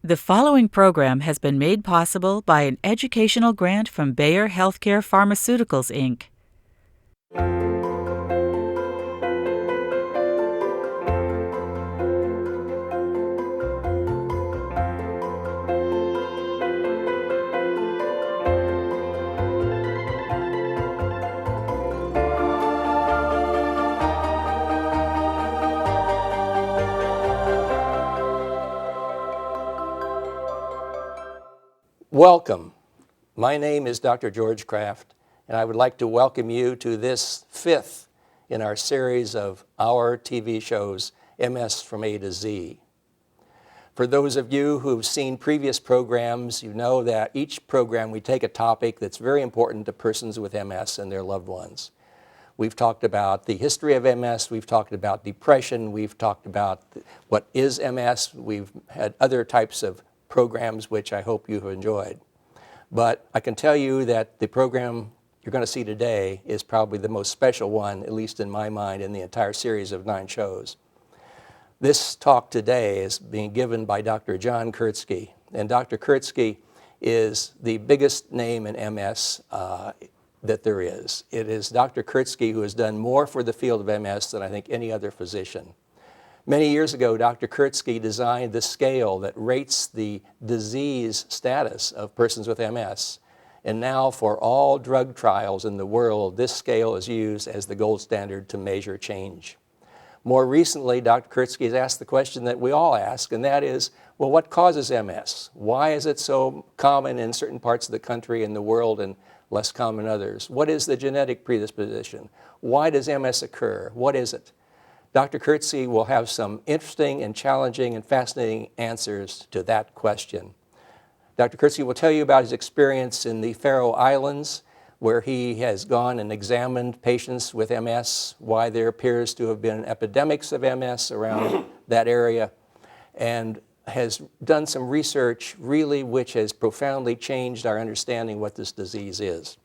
The following program has been made possible by an educational grant from Bayer Healthcare Pharmaceuticals, Inc. Welcome. My name is Dr. George Kraft, and I would like to welcome you to this fifth in our series of our TV shows, MS from A to Z. For those of you who've seen previous programs, you know that each program we take a topic that's very important to persons with MS and their loved ones. We've talked about the history of MS, we've talked about depression, we've talked about what is MS, we've had other types of programs which I hope you've enjoyed. But I can tell you that the program you're going to see today is probably the most special one, at least in my mind, in the entire series of 9 shows. This talk today is being given by Dr. John Kurtzke, and Dr. Kurtzke is the biggest name in MS that there is. It is Dr. Kurtzke who has done more for the field of MS than I think any other physician. Many years ago, Dr. Kurtzke designed the scale that rates the disease status of persons with MS. And now for all drug trials in the world, this scale is used as the gold standard to measure change. More recently, Dr. Kurtzke has asked the question that we all ask, and that is, well, what causes MS? Why is it so common in certain parts of the country and the world and less common in others? What is the genetic predisposition? Why does MS occur? What is it? Dr. Kurtzke will have some interesting and challenging and fascinating answers to that question. Dr. Kurtzke will tell you about his experience in the Faroe Islands, where he has gone and examined patients with MS, why there appears to have been epidemics of MS around that area, and has done some research really which has profoundly changed our understanding what this disease is.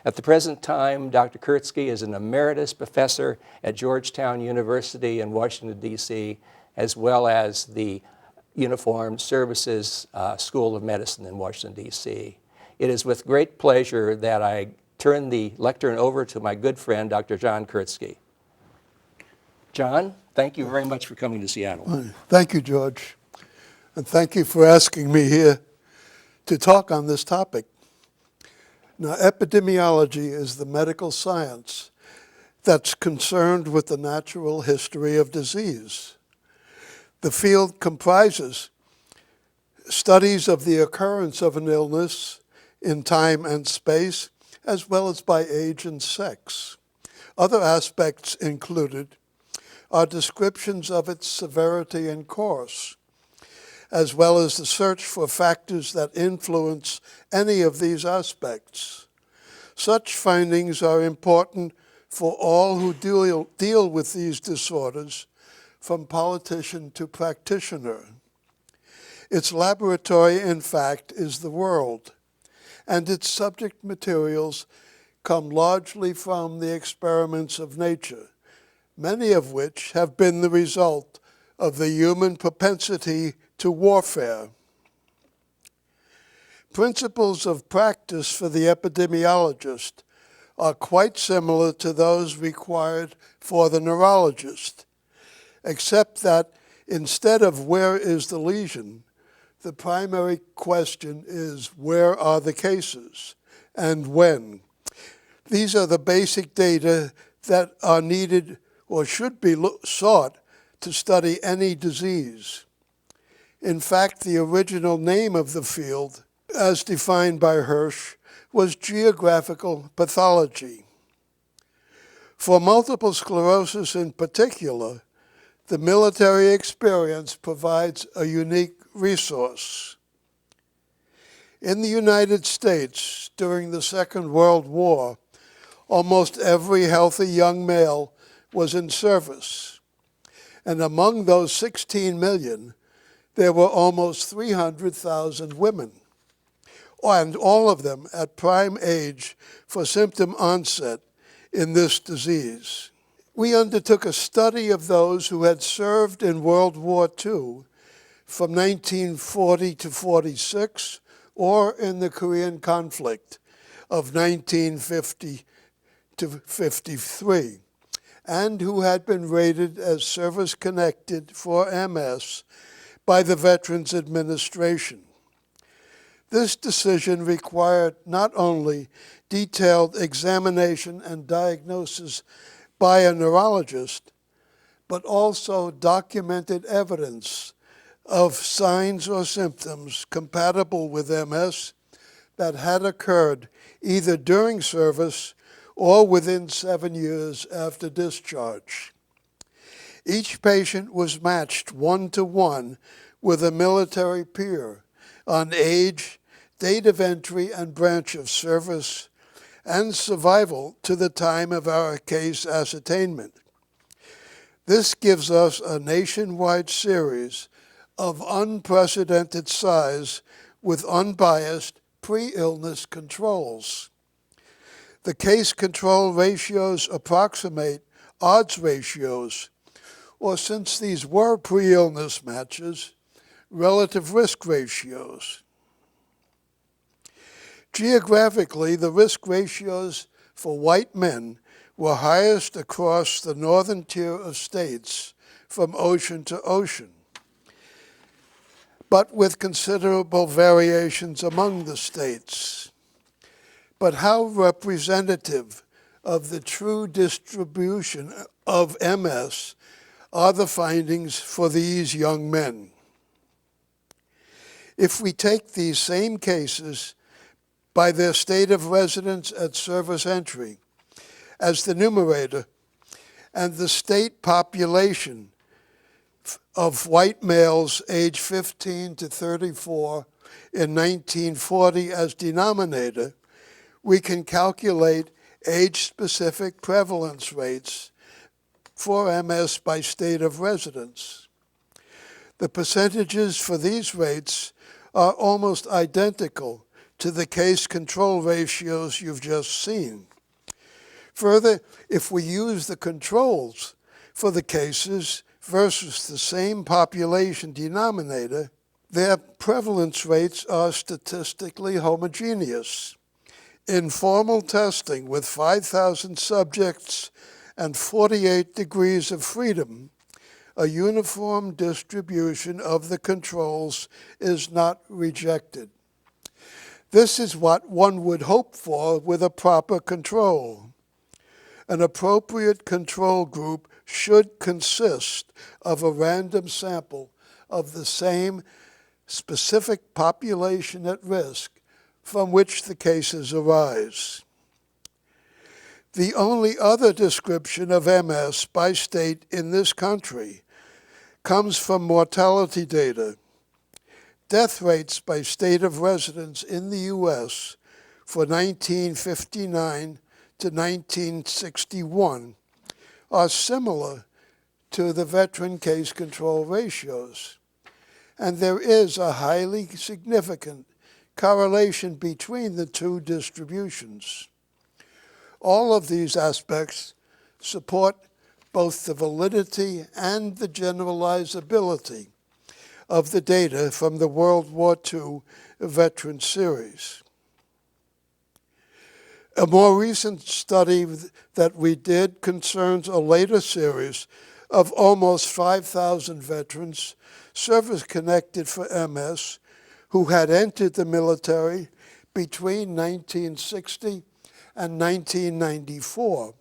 At the present time, Dr. Kurtzke is an emeritus professor at Georgetown University in Washington, D.C., as well as the Uniformed Services School of Medicine in Washington, D.C. It is with great pleasure that I turn the lectern over to my good friend, Dr. John Kurtzke. John, thank you very much for coming to Seattle. Thank you, George. And thank you for asking me here to talk on this topic. Now, epidemiology is the medical science that's concerned with the natural history of disease. The field comprises studies of the occurrence of an illness in time and space, as well as by age and sex. Other aspects included are descriptions of its severity and course, as well as the search for factors that influence any of these aspects. Such findings are important for all who deal with these disorders, from politician to practitioner. Its laboratory, in fact, is the world, and its subject materials come largely from the experiments of nature, many of which have been the result of the human propensity to warfare. Principles of practice for the epidemiologist are quite similar to those required for the neurologist, except that instead of where is the lesion, the primary question is where are the cases and when. These are the basic data that are needed or should be sought to study any disease. In fact, the original name of the field, as defined by Hirsch, was geographical pathology. For multiple sclerosis in particular, the military experience provides a unique resource. In the United States, during the Second World War, almost every healthy young male was in service. And among those 16 million, there were almost 300,000 women, and all of them at prime age for symptom onset in this disease. We undertook a study of those who had served in World War II from 1940 to 46, or in the Korean conflict of 1950 to 53, and who had been rated as service-connected for MS by the Veterans Administration. This decision required not only detailed examination and diagnosis by a neurologist, but also documented evidence of signs or symptoms compatible with MS that had occurred either during service or within 7 years after discharge. Each patient was matched one-to-one with a military peer on age, date of entry and branch of service, and survival to the time of our case ascertainment. This gives us a nationwide series of unprecedented size with unbiased pre-illness controls. The case control ratios approximate odds ratios, or since these were pre-illness matches, relative risk ratios. Geographically, the risk ratios for white men were highest across the northern tier of states from ocean to ocean, but with considerable variations among the states. But how representative of the true distribution of MS are the findings for these young men? If we take these same cases by their state of residence at service entry as the numerator, and the state population of white males age 15 to 34 in 1940 as denominator, we can calculate age-specific prevalence rates for MS by state of residence. The percentages for these rates are almost identical to the case control ratios you've just seen. Further, if we use the controls for the cases versus the same population denominator, their prevalence rates are statistically homogeneous. In formal testing with 5,000 subjects and 48 degrees of freedom, a uniform distribution of the controls is not rejected. This is what one would hope for with a proper control. An appropriate control group should consist of a random sample of the same specific population at risk from which the cases arise. The only other description of MS by state in this country comes from mortality data. Death rates by state of residence in the U.S. for 1959 to 1961 are similar to the veteran case control ratios, and there is a highly significant correlation between the two distributions. All of these aspects support both the validity and the generalizability of the data from the World War II veteran series. A more recent study that we did concerns a later series of almost 5,000 veterans service-connected for MS who had entered the military between 1960 and 1994.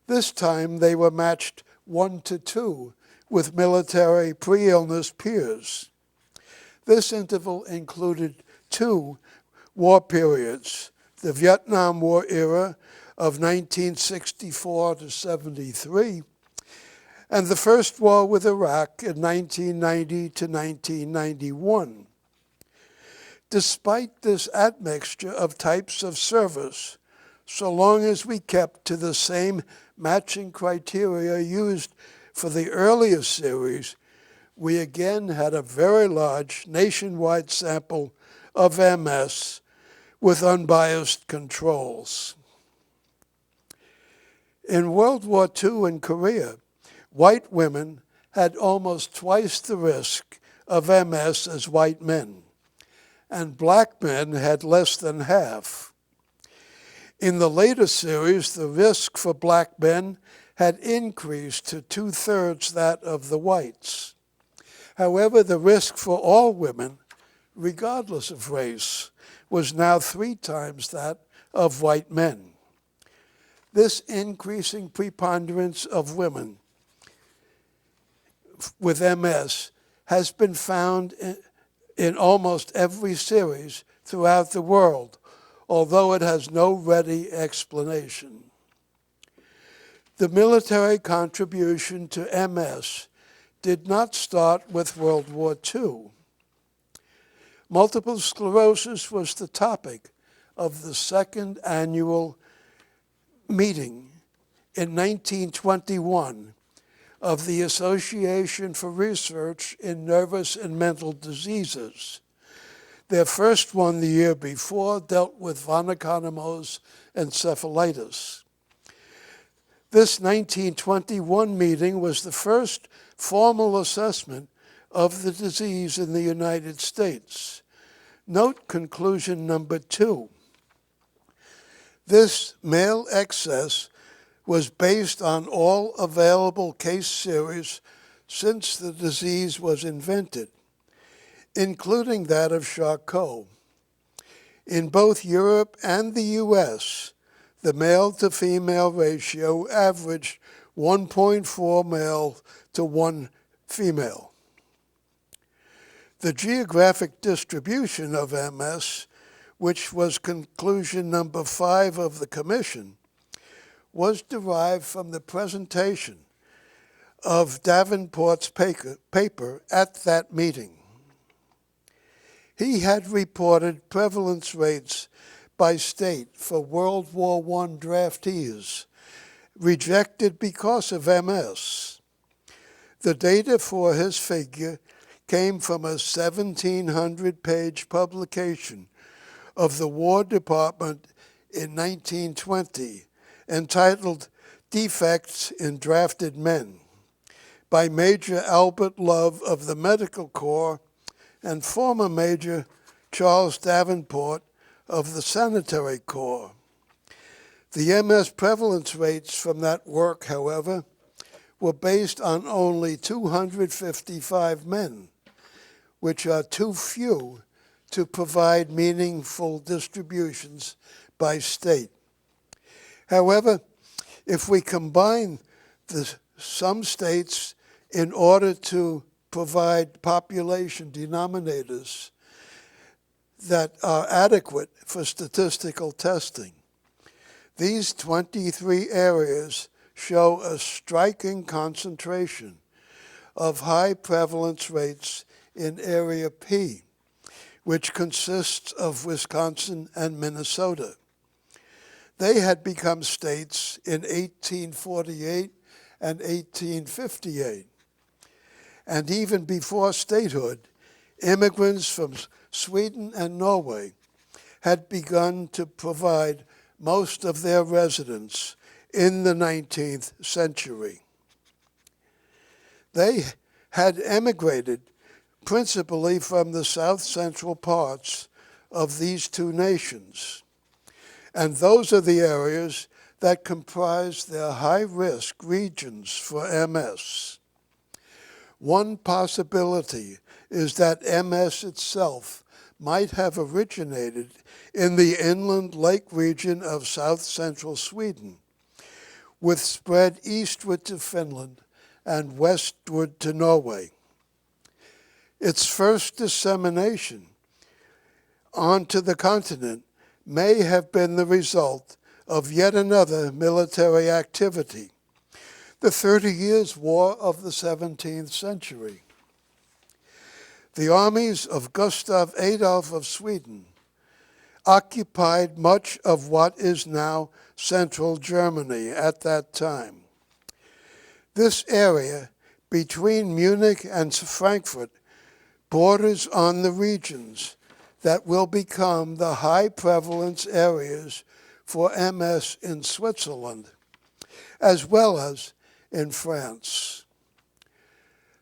This time they were matched 1-to-2 with military pre-illness peers. This interval included 2 war periods, the Vietnam War era of 1964 to 73, and the First War with Iraq in 1990 to 1991. Despite this admixture of types of service, so long as we kept to the same matching criteria used for the earlier series, we again had a very large nationwide sample of MS with unbiased controls. In World War II and Korea, white women had almost twice the risk of MS as white men, and black men had less than half. In the later series, the risk for black men had increased to 2/3 that of the whites. However, the risk for all women, regardless of race, was now 3 times that of white men. This increasing preponderance of women with MS has been found in almost every series throughout the world, although it has no ready explanation. The military contribution to MS did not start with World War II. Multiple sclerosis was the topic of the second annual meeting in 1921 of the Association for Research in Nervous and Mental Diseases. Their first one the year before dealt with von Economos encephalitis. This 1921 meeting was the first formal assessment of the disease in the United States. Note conclusion number 2. This male excess was based on all available case series since the disease was invented, including that of Charcot. In both Europe and the US, the male-to-female ratio averaged 1.4 male to 1 female. The geographic distribution of MS, which was conclusion number 5 of the Commission, was derived from the presentation of Davenport's paper at that meeting. He had reported prevalence rates by state for World War I draftees rejected because of MS. The data for his figure came from a 1,700-page publication of the War Department in 1920 entitled Defects in Drafted Men by Major Albert Love of the Medical Corps and former Major Charles Davenport of the Sanitary Corps. The MS prevalence rates from that work, however, were based on only 255 men, which are too few to provide meaningful distributions by state. However, if we combine some states in order to provide population denominators that are adequate for statistical testing, these 23 areas show a striking concentration of high prevalence rates in Area P, which consists of Wisconsin and Minnesota. They had become states in 1848 and 1858. And even before statehood, immigrants from Sweden and Norway had begun to provide most of their residents in the 19th century. They had emigrated principally from the south central parts of these two nations. And those are the areas that comprise their high-risk regions for MS. One possibility is that MS itself might have originated in the inland lake region of south central Sweden, with spread eastward to Finland and westward to Norway. Its first dissemination onto the continent may have been the result of yet another military activity, the 30 Years' War of the 17th century. The armies of Gustav Adolf of Sweden occupied much of what is now central Germany at that time. This area between Munich and Frankfurt borders on the regions that will become the high prevalence areas for MS in Switzerland, as well as in France.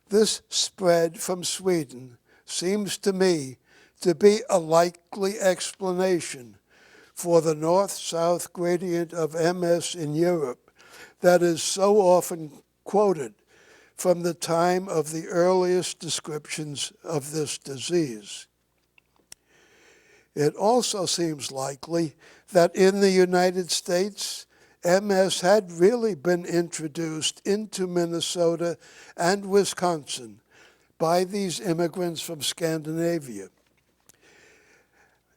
This spread from Sweden seems to me to be a likely explanation for the north-south gradient of MS in Europe that is so often quoted from the time of the earliest descriptions of this disease. It also seems likely that in the United States, MS had really been introduced into Minnesota and Wisconsin by these immigrants from Scandinavia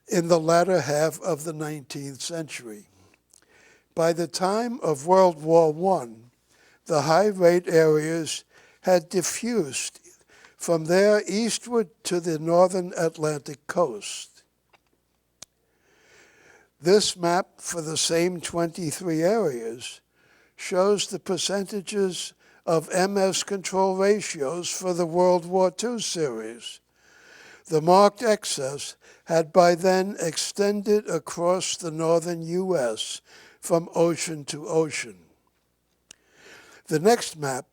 in the latter half of the 19th century. By the time of World War I, the high-rate areas had diffused from there eastward to the northern Atlantic coast. This map for the same 23 areas shows the percentages of MS control ratios for the World War II series. The marked excess had by then extended across the northern U.S. from ocean to ocean. The next map,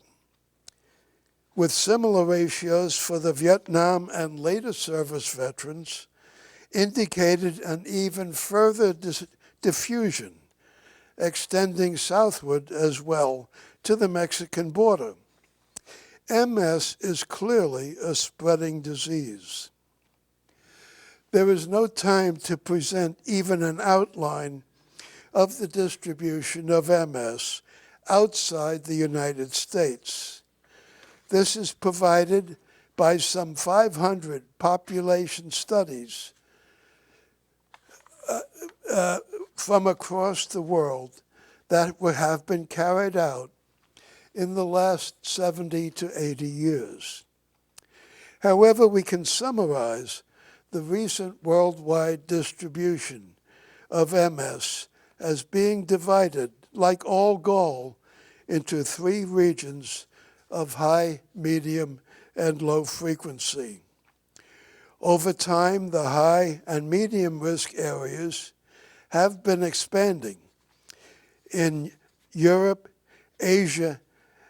with similar ratios for the Vietnam and later service veterans, indicated an even further diffusion, extending southward as well to the Mexican border. MS is clearly a spreading disease. There is no time to present even an outline of the distribution of MS outside the United States. This is provided by some 500 population studies from across the world that have been carried out in the last 70 to 80 years. However, we can summarize the recent worldwide distribution of MS as being divided, like all gall, into three regions of high, medium, and low frequency. Over time, the high and medium risk areas have been expanding in Europe, Asia,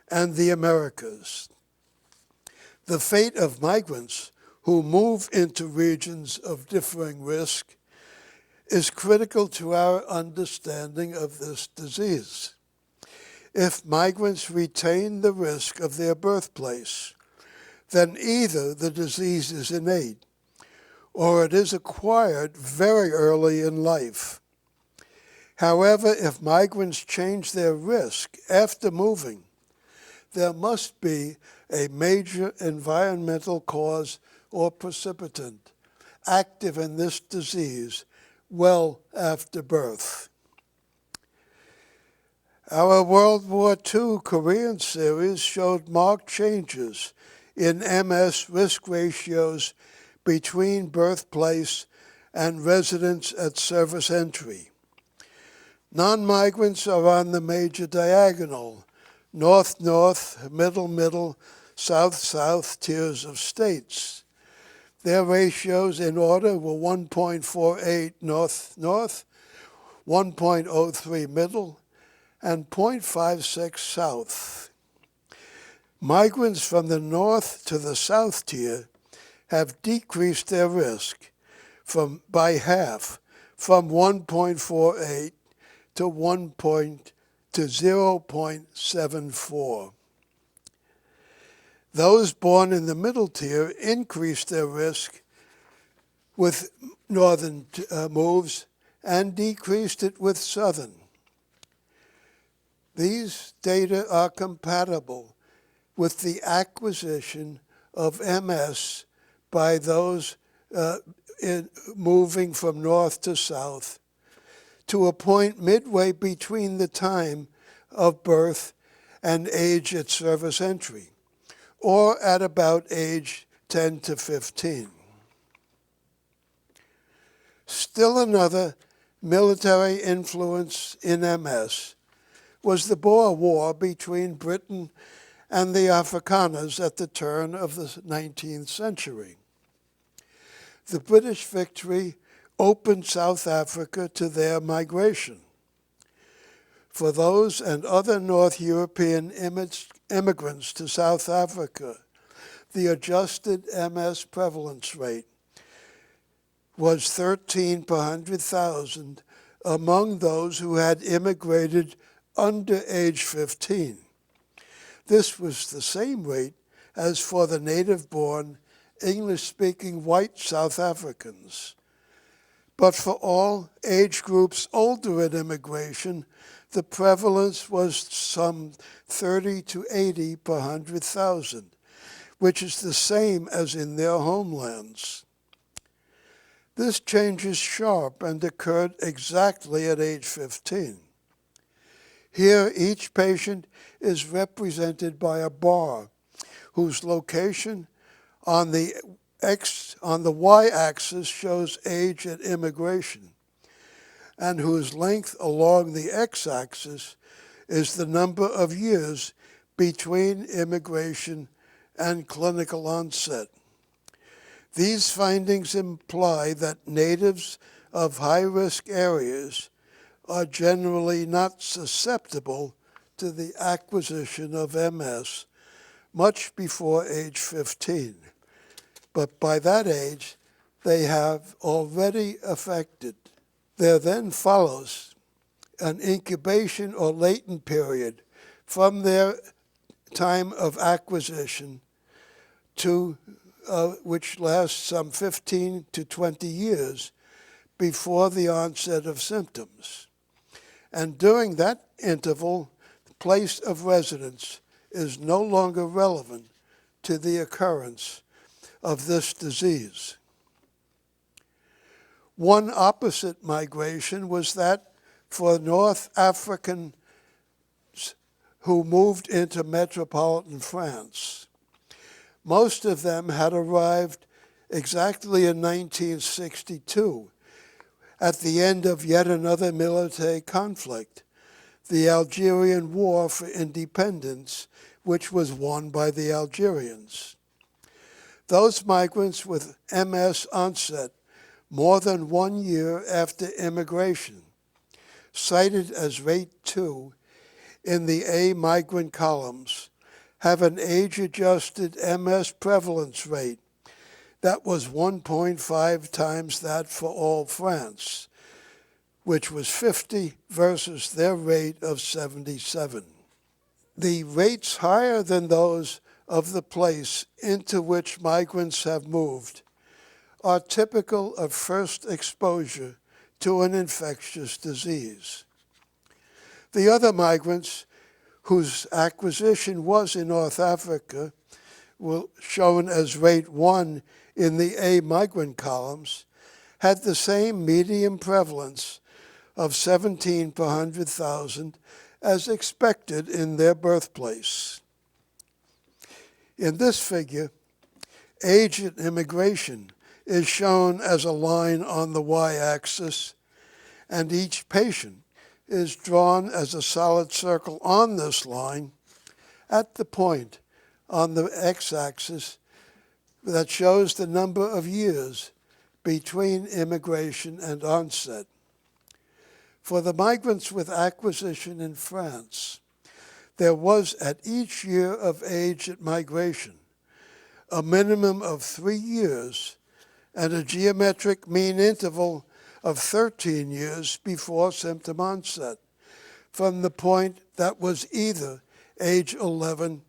and the Americas. The fate of migrants who move into regions of differing risk is critical to our understanding of this disease. If migrants retain the risk of their birthplace, then either the disease is innate or it is acquired very early in life. However, if migrants change their risk after moving, there must be a major environmental cause or precipitant active in this disease well after birth. Our World War II Korean series showed marked changes in MS risk ratios between birthplace and residence at service entry. Non-migrants are on the major diagonal, north-north, middle-middle, south-south tiers of states. Their ratios in order were 1.48 north-north, 1.03 middle, and 0.56 south. Migrants from the north to the south tier have decreased their risk by half, from 1.48 to 0.74. Those born in the middle tier increased their risk with northern moves and decreased it with southern. These data are compatible with the acquisition of MS by those moving from north to south to a point midway between the time of birth and age at service entry, or at about age 10 to 15. Still another military influence in MS was the Boer War between Britain and the Afrikaners at the turn of the 19th century. The British victory opened South Africa to their migration. For those and other North European immigrants to South Africa, the adjusted MS prevalence rate was 13 per 100,000 among those who had immigrated under age 15. This was the same rate as for the native-born, English-speaking white South Africans. But for all age groups older in immigration, the prevalence was some 30 to 80 per 100,000, which is the same as in their homelands. This change is sharp and occurred exactly at age 15. Here, each patient is represented by a bar whose location on the y-axis shows age at immigration, and whose length along the x-axis is the number of years between immigration and clinical onset. These findings imply that natives of high-risk areas are generally not susceptible to the acquisition of MS much before age 15. But by that age, they have already affected. There then follows an incubation or latent period from their time of acquisition to which lasts some 15 to 20 years before the onset of symptoms. And during that interval, the place of residence is no longer relevant to the occurrence of this disease. One opposite migration was that for North Africans who moved into metropolitan France. Most of them had arrived exactly in 1962, at the end of yet another military conflict, the Algerian War for Independence, which was won by the Algerians. Those migrants with MS onset more than 1 year after immigration, cited as rate 2 in the A migrant columns, have an age-adjusted MS prevalence rate that was 1.5 times that for all France, which was 50 versus their rate of 77. The rates higher than those of the place into which migrants have moved are typical of first exposure to an infectious disease. The other migrants whose acquisition was in North Africa, shown as rate 1 in the A migrant columns, had the same median prevalence of 17 per 100,000 as expected in their birthplace. In this figure, age at immigration is shown as a line on the y-axis, and each patient is drawn as a solid circle on this line at the point on the x-axis that shows the number of years between immigration and onset. For the migrants with acquisition in France, there was at each year of age at migration a minimum of 3 years and a geometric mean interval of 13 years before symptom onset, from the point that was either age 11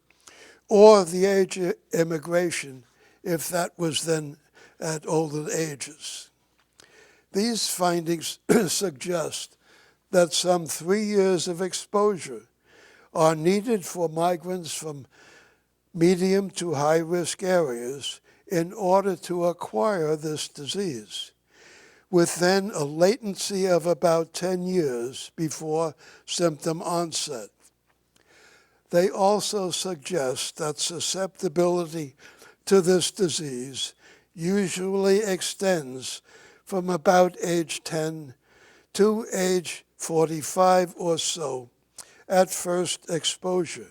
or the age of immigration, if that was then at older ages. These findings suggest that some 3 years of exposure are needed for migrants from medium to high-risk areas in order to acquire this disease, with then a latency of about 10 years before symptom onset. They also suggest that susceptibility to this disease usually extends from about age 10 to age 45 or so at first exposure.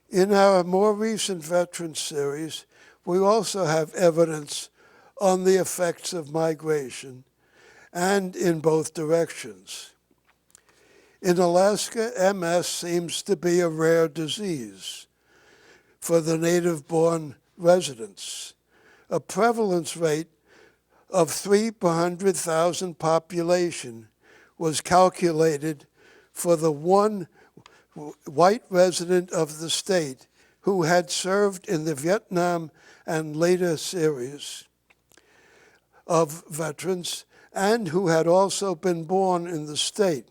In our more recent veteran series, we also have evidence on the effects of migration, and in both directions. In Alaska, MS seems to be a rare disease. for the native-born residents. A prevalence rate of 3 per 100,000 population was calculated for the one white resident of the state who had served in the Vietnam and later series of veterans and who had also been born in the state.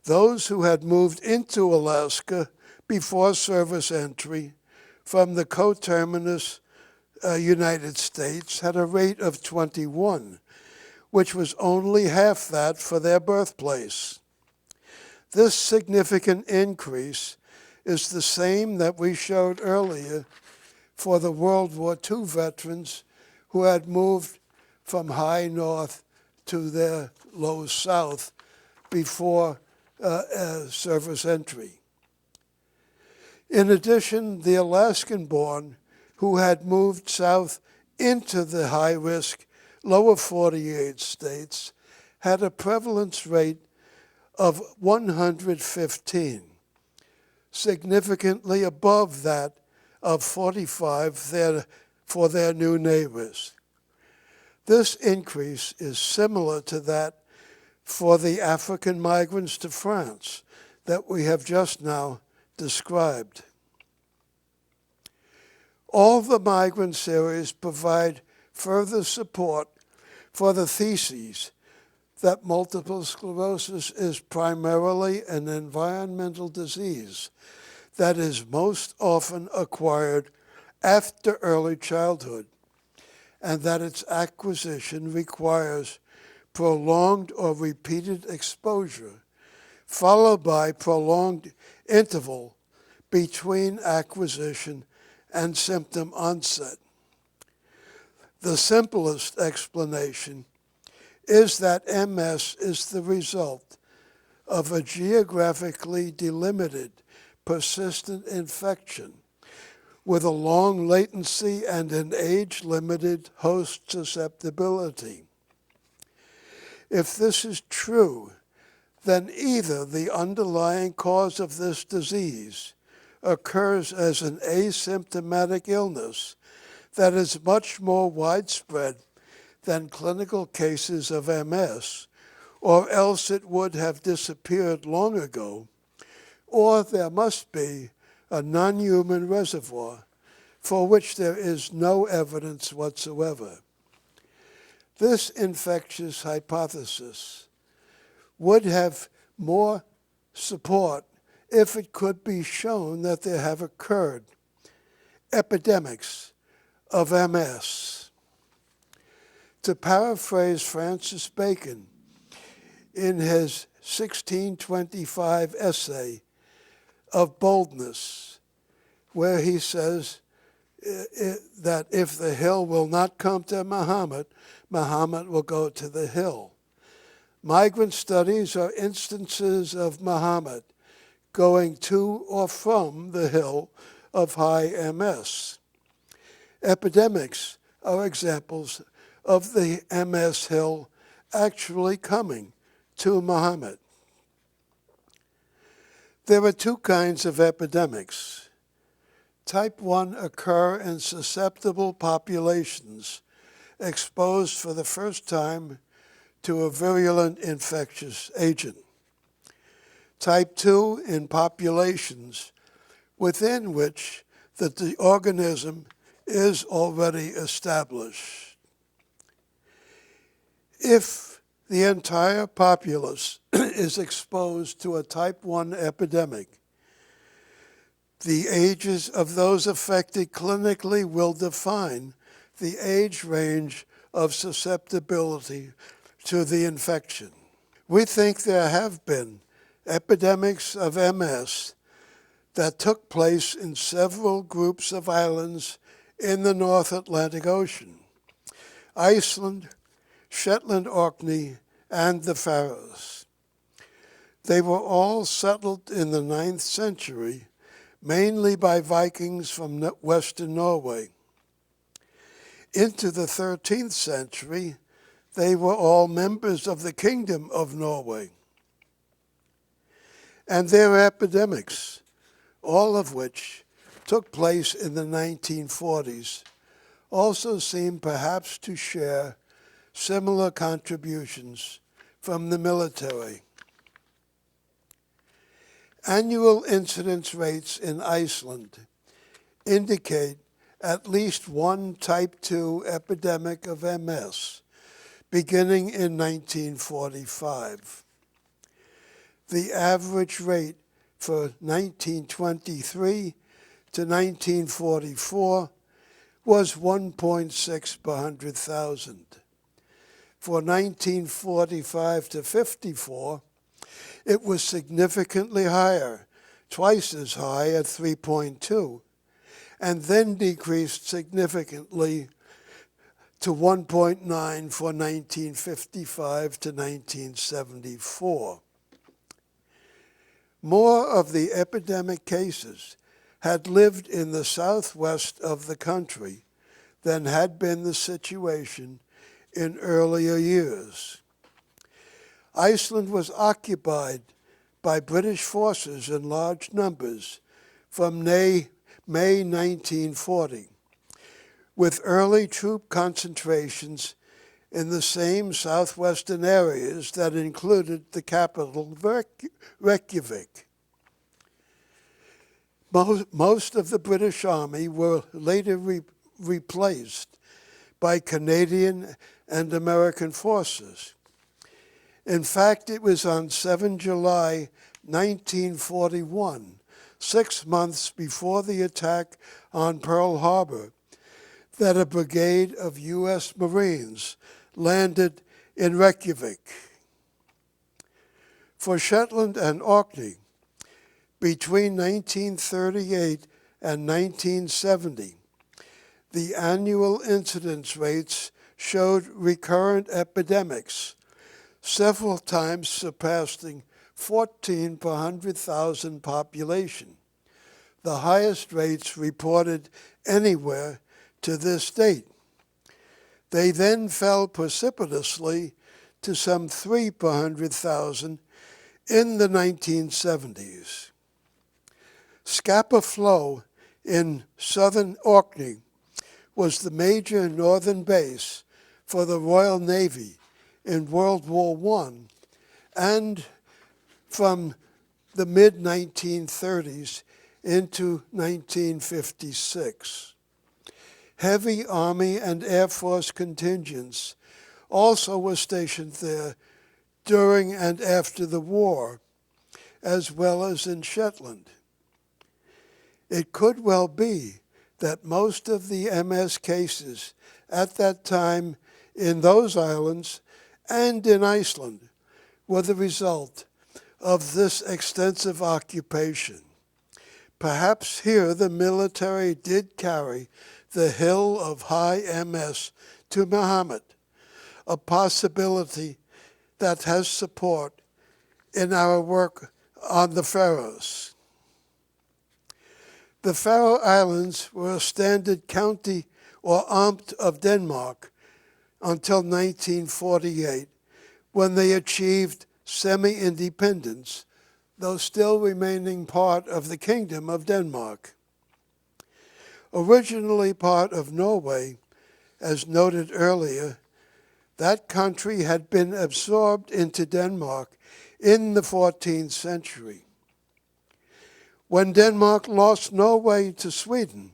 Those who had moved into Alaska before service entry from the coterminous United States had a rate of 21, which was only half that for their birthplace. This significant increase is the same that we showed earlier for the World War II veterans who had moved from high north to their low south before service entry. In addition, the Alaskan-born who had moved south into the high-risk lower 48 states had a prevalence rate of 115, significantly above that of 45 for their new neighbors. This increase is similar to that for the African migrants to France that we have just now described. All the migrant series provide further support for the theses that multiple sclerosis is primarily an environmental disease that is most often acquired after early childhood, and that its acquisition requires prolonged or repeated exposure, followed by prolonged interval between acquisition and symptom onset. The simplest explanation is that MS is the result of a geographically delimited, persistent infection with a long latency and an age-limited host susceptibility. If this is true, then either the underlying cause of this disease occurs as an asymptomatic illness that is much more widespread than clinical cases of MS, or else it would have disappeared long ago, or there must be a non-human reservoir for which there is no evidence whatsoever. This infectious hypothesis would have more support if it could be shown that there have occurred epidemics of MS. To paraphrase Francis Bacon in his 1625 essay of boldness, where he says that if the hill will not come to Muhammad, Muhammad will go to the hill. Migrant studies are instances of Muhammad going to or from the hill of high MS. Epidemics are examples of the MS hill actually coming to Muhammad. There are two kinds of epidemics. Type 1 occur in susceptible populations exposed for the first time to a virulent infectious agent. Type 2 in populations within which the organism is already established. If the entire populace is exposed to a type 1 epidemic, the ages of those affected clinically will define the age range of susceptibility to the infection. We think there have been epidemics of MS that took place in several groups of islands in the North Atlantic Ocean: Iceland, Shetland Orkney, and the Faroes. They were all settled in the 9th century, mainly by Vikings from Western Norway. Into the 13th century, they were all members of the Kingdom of Norway. And their epidemics, all of which took place in the 1940s also seem perhaps to share similar contributions from the military. Annual incidence rates in Iceland indicate at least one type 2 epidemic of MS beginning in 1945. The average rate for 1923 to 1944 was 1.6 per 100,000. For 1945 to 54, it was significantly higher, twice as high at 3.2, and then decreased significantly to 1.9 for 1955 to 1974. More of the epidemic cases had lived in the southwest of the country than had been the situation in earlier years. Iceland was occupied by British forces in large numbers from May 1940, with early troop concentrations in the same southwestern areas that included the capital, Reykjavik. Most of the British Army were later replaced by Canadian and American forces. In fact, it was on 7 July 1941, 6 months before the attack on Pearl Harbor, that a brigade of U.S. Marines landed in Reykjavik. For Shetland and Orkney, between 1938 and 1970, the annual incidence rates showed recurrent epidemics, several times surpassing 14 per 100,000 population, the highest rates reported anywhere to this date. They then fell precipitously to some 3 per 100,000 in the 1970s. Scapa Flow in southern Orkney was the major northern base for the Royal Navy in World War I, and from the mid-1930s into 1956. Heavy Army and Air Force contingents also were stationed there during and after the war, as well as in Shetland. It could well be that most of the MS cases at that time in those islands and in Iceland were the result of this extensive occupation. Perhaps here the military did carry the hill of high MS to Muhammad, a possibility that has support in our work on the Faroes. The Faroe Islands were a standard county or amt of Denmark until 1948, when they achieved semi-independence, though still remaining part of the Kingdom of Denmark. Originally part of Norway, as noted earlier, that country had been absorbed into Denmark in the 14th century. When Denmark lost Norway to Sweden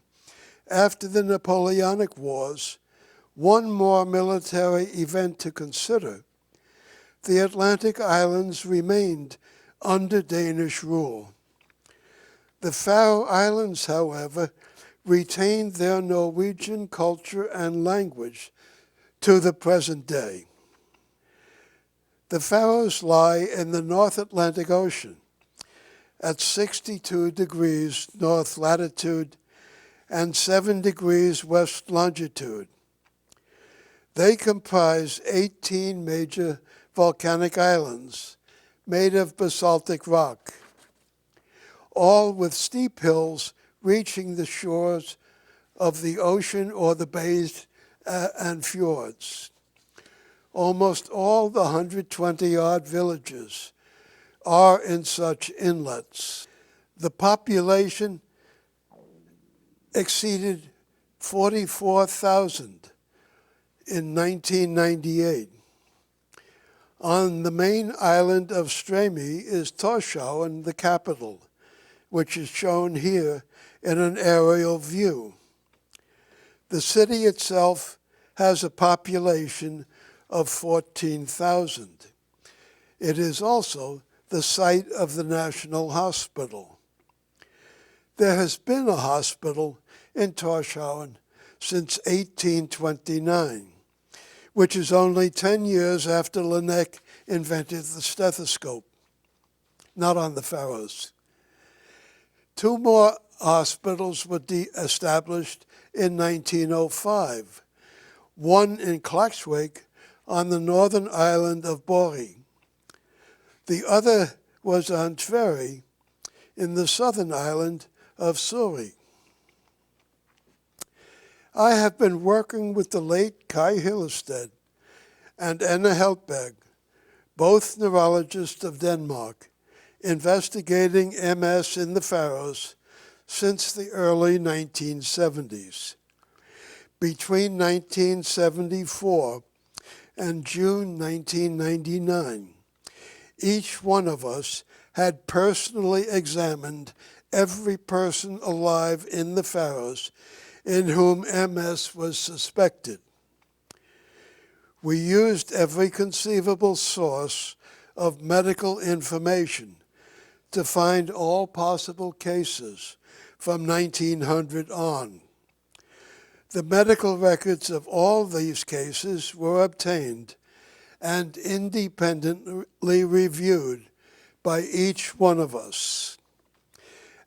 after the Napoleonic Wars, one more military event to consider, the Atlantic Islands remained under Danish rule. The Faroe Islands, however, retained their Norwegian culture and language to the present day. The Faroes lie in the North Atlantic Ocean at 62 degrees north latitude and 7 degrees west longitude. They comprise 18 major volcanic islands made of basaltic rock, all with steep hills reaching the shores of the ocean or the bays and fjords. Almost all the 120-odd villages are in such inlets. The population exceeded 44,000 in 1998. On the main island of Streymoy is Tórshavn, the capital, which is shown here in an aerial view. The city itself has a population of 14,000. It is also the site of the National Hospital. There has been a hospital in Tórshavn since 1829, which is only 10 years after Linné invented the stethoscope, not on the Faroes. 2 more hospitals were established in 1905, one in Klaksvík on the northern island of Bori. The other was on Tveri in the southern island of Suri. I have been working with the late Kai Hillested and Anna Heltberg, both neurologists of Denmark, investigating MS in the Faroes since the early 1970s. Between 1974 and June 1999, each one of us had personally examined every person alive in the Faroes in whom MS was suspected. We used every conceivable source of medical information to find all possible cases from 1900 on. The medical records of all these cases were obtained and independently reviewed by each one of us.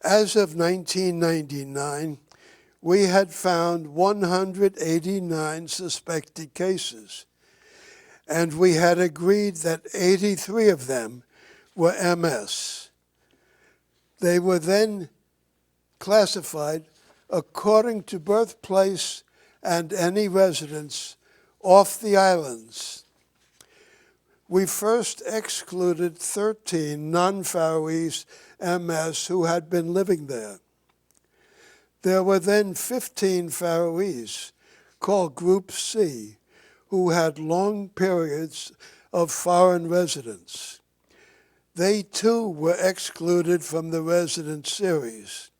As of 1999, we had found 189 suspected cases, and we had agreed that 83 of them were MS. They were then classified according to birthplace and any residence off the islands. We first excluded 13 non-Faroese MS who had been living there. There were then 15 Faroese, called Group C, who had long periods of foreign residence. They too were excluded from the resident series.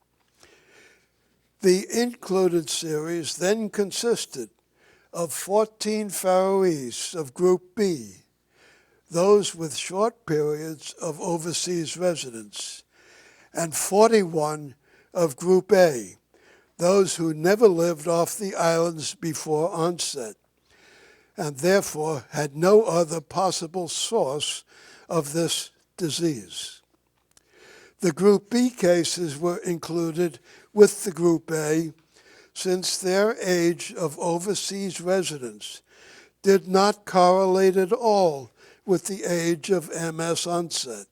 The included series then consisted of 14 Faroese of Group B, those with short periods of overseas residence, and 41 of Group A, those who never lived off the islands before onset, and therefore had no other possible source of this disease. The Group B cases were included with the Group A since their age of overseas residence did not correlate at all with the age of MS onset.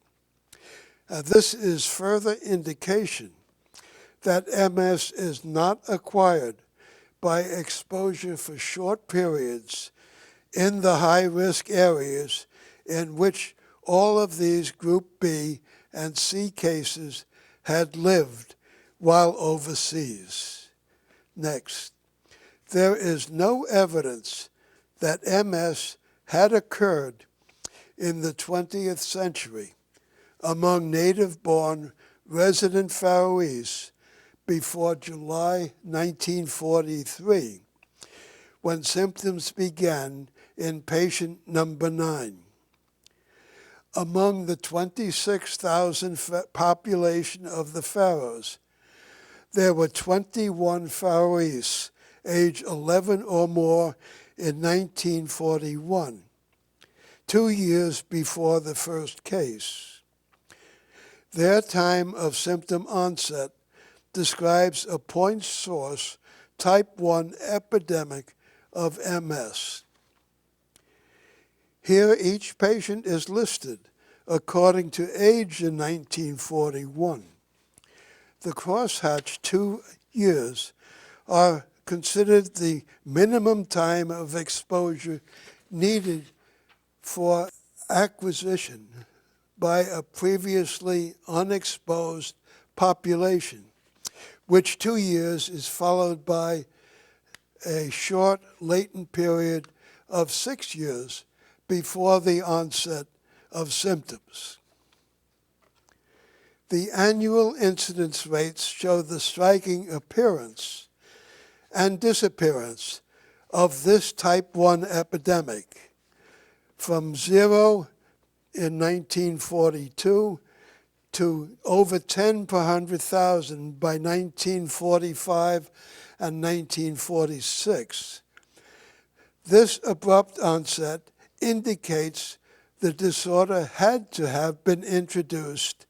This is further indication that MS is not acquired by exposure for short periods in the high-risk areas in which all of these Group B and C cases had lived while overseas. Next, there is no evidence that MS had occurred in the 20th century among native-born resident Faroese before July 1943, when symptoms began in patient number 9. Among the 26,000 population of the Faroes, there were 21 Faroese, age 11 or more, in 1941, 2 years before the first case. Their time of symptom onset describes a point source type 1 epidemic of MS. Here each patient is listed according to age in 1941. The crosshatched 2 years are considered the minimum time of exposure needed for acquisition by a previously unexposed population, which 2 years is followed by a short latent period of 6 years before the onset of symptoms. The annual incidence rates show the striking appearance and disappearance of this type 1 epidemic from 0 in 1942 to over 10 per 100,000 by 1945 and 1946. This abrupt onset indicates the disorder had to have been introduced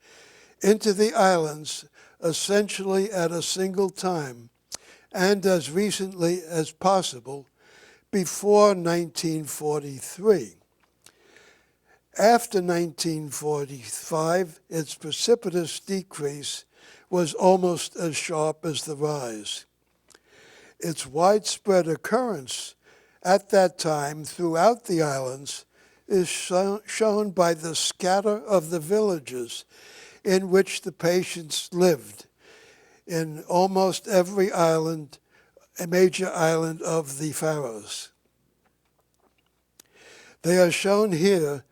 into the islands essentially at a single time and as recently as possible before 1943. After 1945, its precipitous decrease was almost as sharp as the rise. Its widespread occurrence at that time throughout the islands is shown by the scatter of the villages in which the patients lived in almost every island, a major island of the Faroes. They are shown here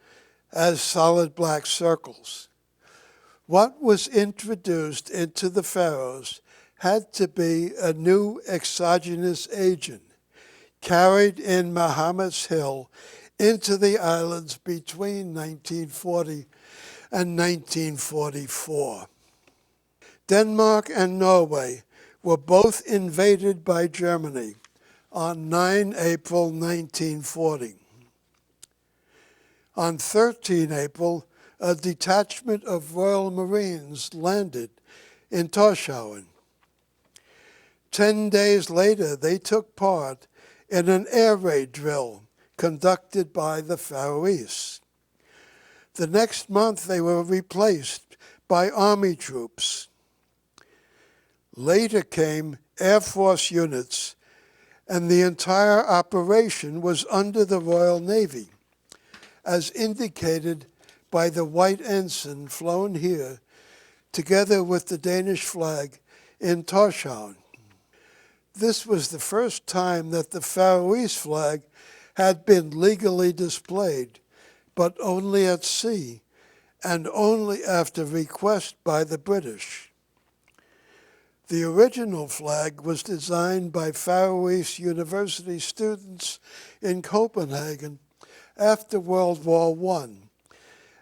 as solid black circles. What was introduced into the Faroes had to be a new exogenous agent carried in Mahomet's Hill into the islands between 1940 and 1944. Denmark and Norway were both invaded by Germany on 9 April 1940. On 13 April, a detachment of Royal Marines landed in Torshavn. 10 days later, they took part in an air raid drill conducted by the Faroese. The next month, they were replaced by Army troops. Later came Air Force units, and the entire operation was under the Royal Navy, as indicated by the white ensign flown here, together with the Danish flag in Torshavn. This was the first time that the Faroese flag had been legally displayed, but only at sea, and only after request by the British. The original flag was designed by Faroese University students in Copenhagen after World War I,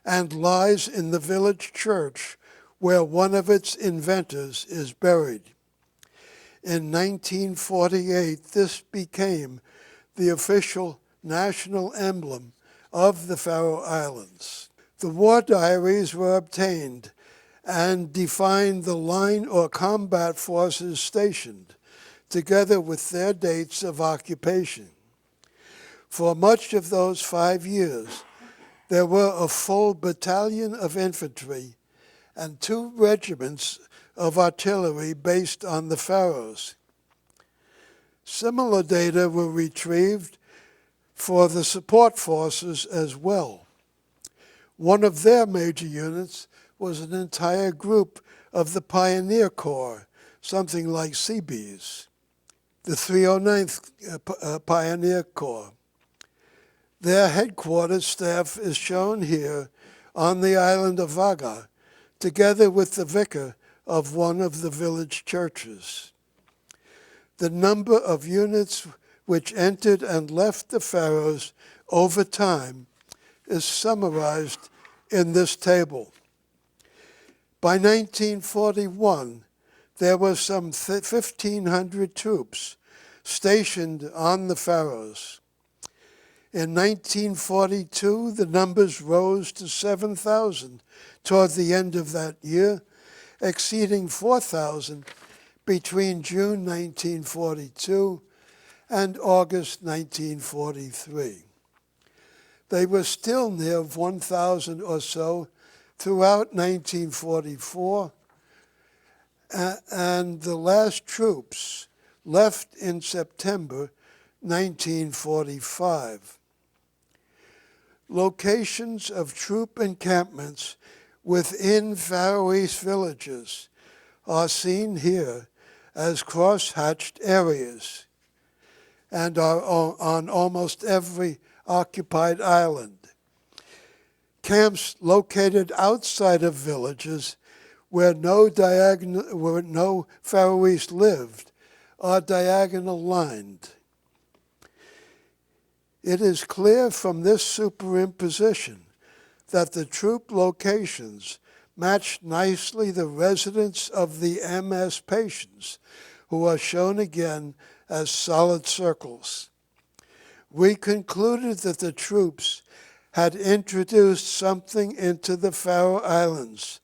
and lies in the village church where one of its inventors is buried. In 1948, this became the official national emblem of the Faroe Islands. The war diaries were obtained and defined the line or combat forces stationed, together with their dates of occupation. For much of those 5 years, there were a full battalion of infantry and 2 regiments of artillery based on the Faroes. Similar data were retrieved for the support forces as well. One of their major units was an entire group of the Pioneer Corps, something like Seabees, the 309th Pioneer Corps. Their headquarters staff is shown here on the island of Vaga, together with the vicar of one of the village churches. The number of units which entered and left the Faroes over time is summarized in this table. By 1941, there were some 1,500 troops stationed on the Faroes. In 1942, the numbers rose to 7,000 toward the end of that year, exceeding 4,000 between June 1942 and August 1943. They were still near 1,000 or so throughout 1944, and the last troops left in September 1945. Locations of troop encampments within Faroese villages are seen here as cross-hatched areas and are on almost every occupied island. Camps located outside of villages where no Faroese lived are diagonal lined. It is clear from this superimposition that the troop locations match nicely the residence of the MS patients, who are shown again as solid circles. We concluded that the troops had introduced something into the Faroe Islands,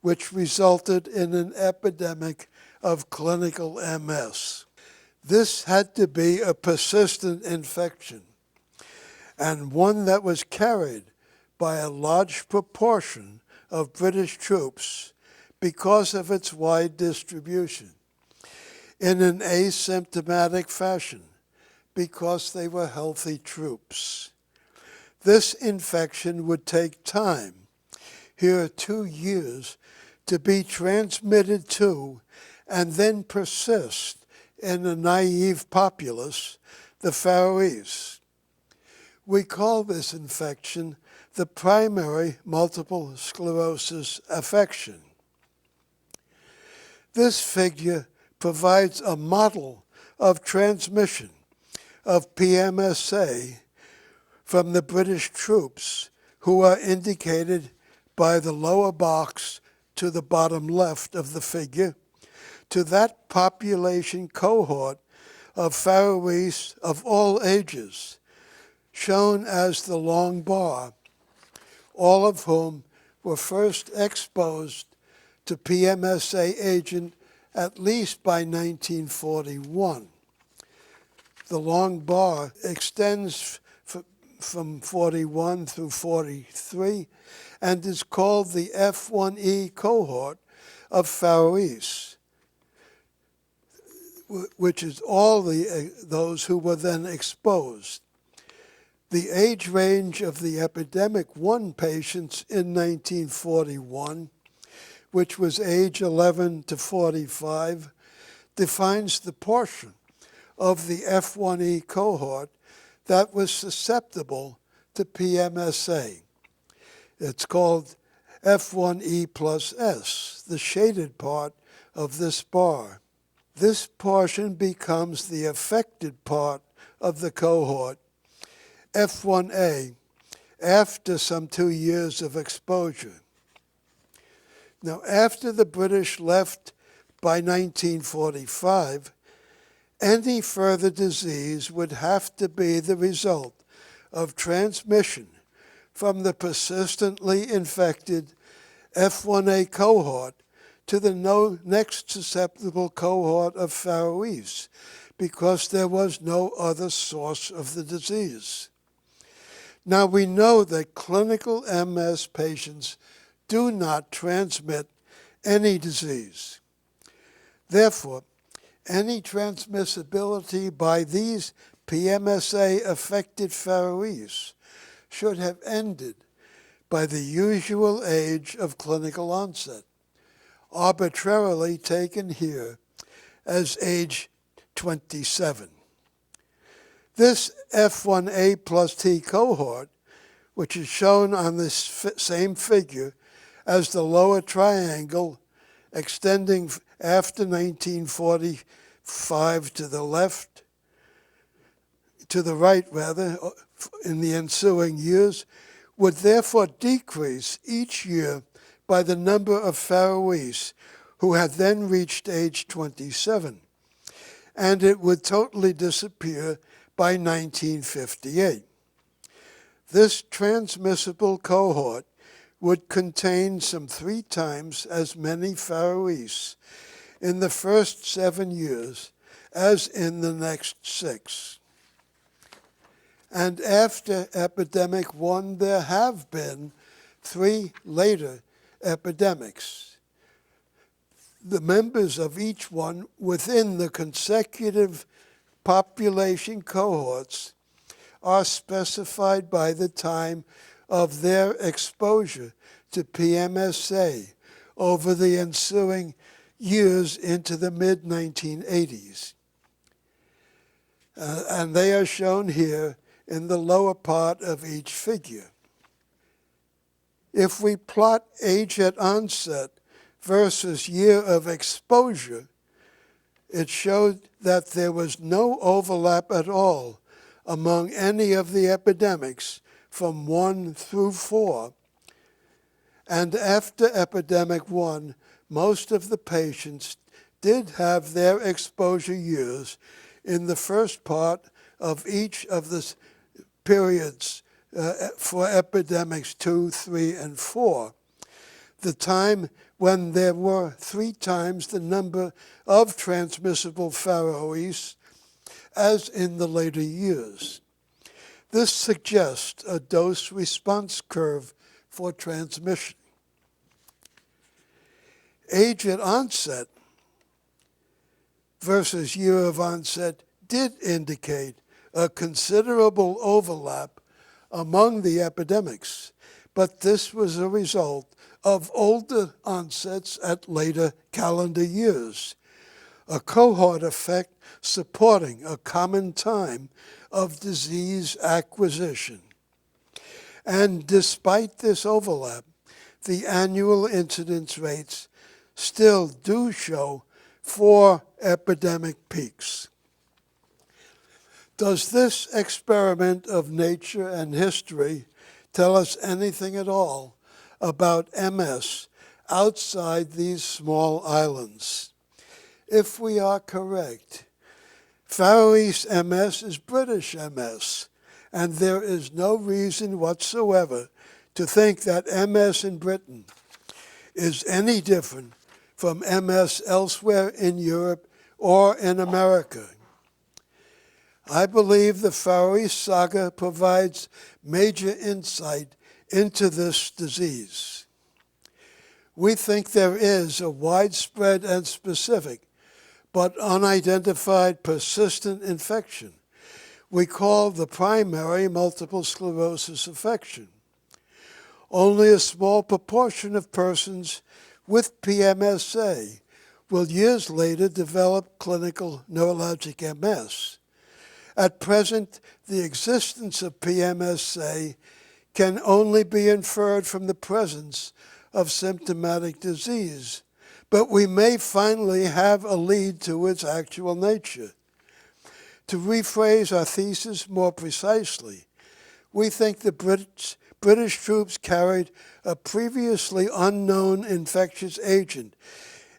which resulted in an epidemic of clinical MS. This had to be a persistent infection, and one that was carried by a large proportion of British troops because of its wide distribution, in an asymptomatic fashion, because they were healthy troops. This infection would take time, here 2 years, to be transmitted to and then persist in a naive populace, the Faroese. We call this infection the primary multiple sclerosis affection. This figure provides a model of transmission of PMSA from the British troops, who are indicated by the lower box to the bottom left of the figure, to that population cohort of Faroese of all ages, shown as the long bar, all of whom were first exposed to PMSA agent at least by 1941. The long bar extends from 41 through 43 and is called the F1E cohort of Faroese, which is all those who were then exposed. The age range of the epidemic 1 patients in 1941, which was age 11 to 45, defines the portion of the F1E cohort that was susceptible to PMSA. It's called F1E plus S, the shaded part of this bar. This portion becomes the affected part of the cohort, F1A, after some 2 years of exposure. Now, after the British left by 1945, any further disease would have to be the result of transmission from the persistently infected F1A cohort to the next susceptible cohort of Faroese, because there was no other source of the disease. Now, we know that clinical MS patients do not transmit any disease. Therefore, any transmissibility by these PMSA-affected Faroese should have ended by the usual age of clinical onset, arbitrarily taken here as age 27. This F1A plus T cohort, which is shown on this same figure as the lower triangle extending after 1945 to the right, in the ensuing years, would therefore decrease each year by the number of Faroese who had then reached age 27, and it would totally disappear by 1958. This transmissible cohort would contain some 3 times as many Faroese in the first 7 years as in the next 6. And after epidemic 1, there have been 3 later epidemics. The members of each one within the consecutive population cohorts are specified by the time of their exposure to PMSA over the ensuing years into the mid-1980s. And they are shown here in the lower part of each figure. If we plot age at onset versus year of exposure, it showed that there was no overlap at all among any of the epidemics from 1 through 4. And after epidemic 1, most of the patients did have their exposure years in the first part of each of the periods for epidemics 2, 3, and 4, the time when there were 3 times the number of transmissible Faroese as in the later years. This suggests a dose-response curve for transmission. Age at onset versus year of onset did indicate a considerable overlap among the epidemics, but this was a result of older onsets at later calendar years, a cohort effect supporting a common time of disease acquisition. And despite this overlap, the annual incidence rates still do show 4 epidemic peaks. Does this experiment of nature and history tell us anything at all about MS outside these small islands? If we are correct, Faroese MS is British MS, and there is no reason whatsoever to think that MS in Britain is any different from MS elsewhere in Europe or in America. I believe the Faroese saga provides major insight into this disease. We think there is a widespread and specific but unidentified persistent infection we call the primary multiple sclerosis infection. Only a small proportion of persons with PMSA will years later develop clinical neurologic MS. At present, the existence of PMSA can only be inferred from the presence of symptomatic disease, but we may finally have a lead to its actual nature. To rephrase our thesis more precisely, we think the British troops carried a previously unknown infectious agent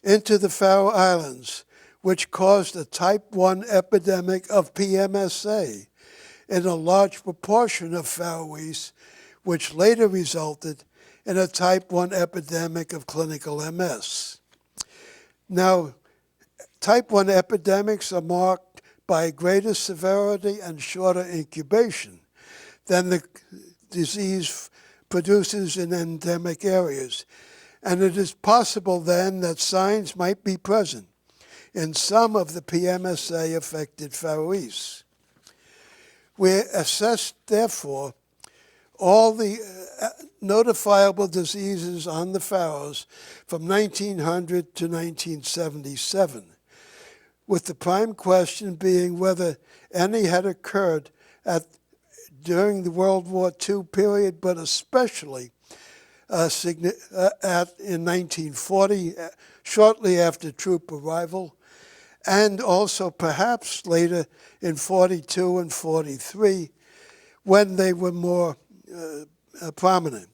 into the Faroe Islands, which caused a type 1 epidemic of PMSA in a large proportion of Faroese, which later resulted in a type 1 epidemic of clinical MS. Now, type 1 epidemics are marked by greater severity and shorter incubation than the disease produces in endemic areas. And it is possible then that signs might be present in some of the PMSA-affected Faroese. We assessed, therefore, all the notifiable diseases on the Faroes from 1900 to 1977, with the prime question being whether any had occurred during the World War II period, but especially in 1940, shortly after troop arrival, and also perhaps later in 42 and 43, when they were more prominent.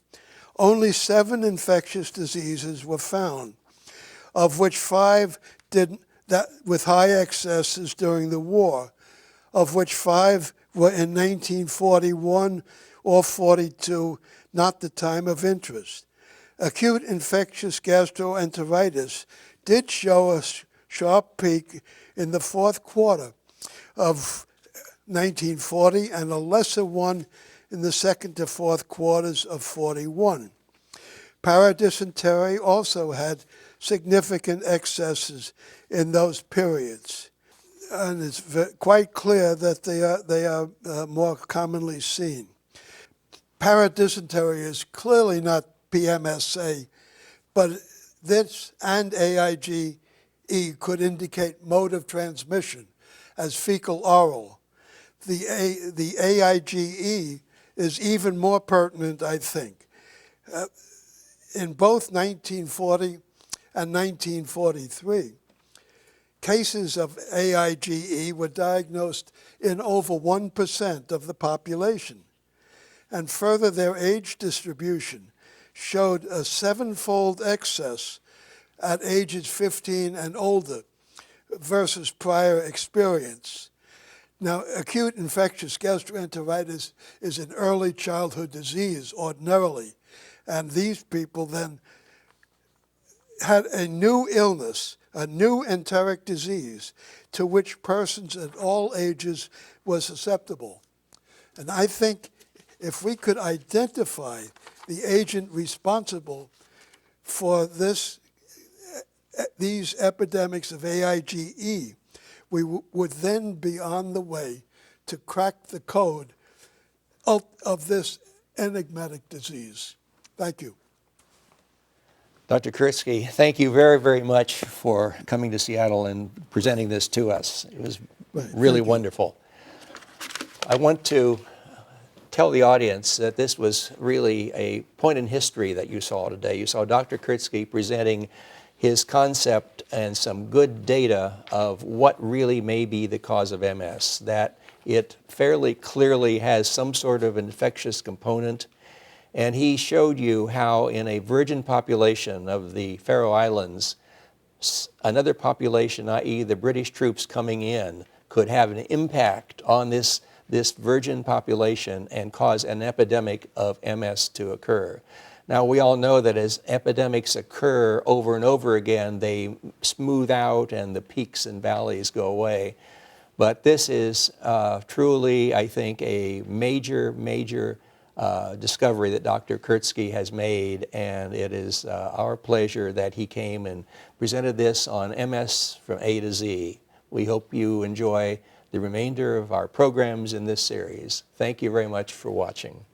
Only 7 infectious diseases were found, of which 5 did that with high excesses during the war, of which 5 were in 1941 or 42, not the time of interest. Acute infectious gastroenteritis did show a sharp peak in the fourth quarter of 1940 and a lesser one in the second to fourth quarters of 41. Paradysentery also had significant excesses in those periods. And it's quite clear that they are more commonly seen. Paradysentery is clearly not PMSA, but this and AIG E could indicate mode of transmission as fecal-oral. The AIGE is even more pertinent, I think. In both 1940 and 1943, cases of AIGE were diagnosed in over 1% of the population. And further, their age distribution showed a 7-fold excess at ages 15 and older versus prior experience. Now, acute infectious gastroenteritis is an early childhood disease ordinarily, and these people then had a new illness, a new enteric disease to which persons at all ages were susceptible. And I think if we could identify the agent responsible for these epidemics of AIGE, we would then be on the way to crack the code of this enigmatic disease. Thank you. Dr. Kurtzke, thank you very, very much for coming to Seattle and presenting this to us. It was really wonderful. I want to tell the audience that this was really a point in history that you saw today. You saw Dr. Kurtzke presenting his concept and some good data of what really may be the cause of MS, that it fairly clearly has some sort of infectious component. And he showed you how in a virgin population of the Faroe Islands, another population, i.e. the British troops coming in, could have an impact on this virgin population and cause an epidemic of MS to occur. Now, we all know that as epidemics occur over and over again, they smooth out and the peaks and valleys go away. But this is truly, I think, a major discovery that Dr. Kurtzke has made, and it is our pleasure that he came and presented this on MS from A to Z. We hope you enjoy the remainder of our programs in this series. Thank you very much for watching.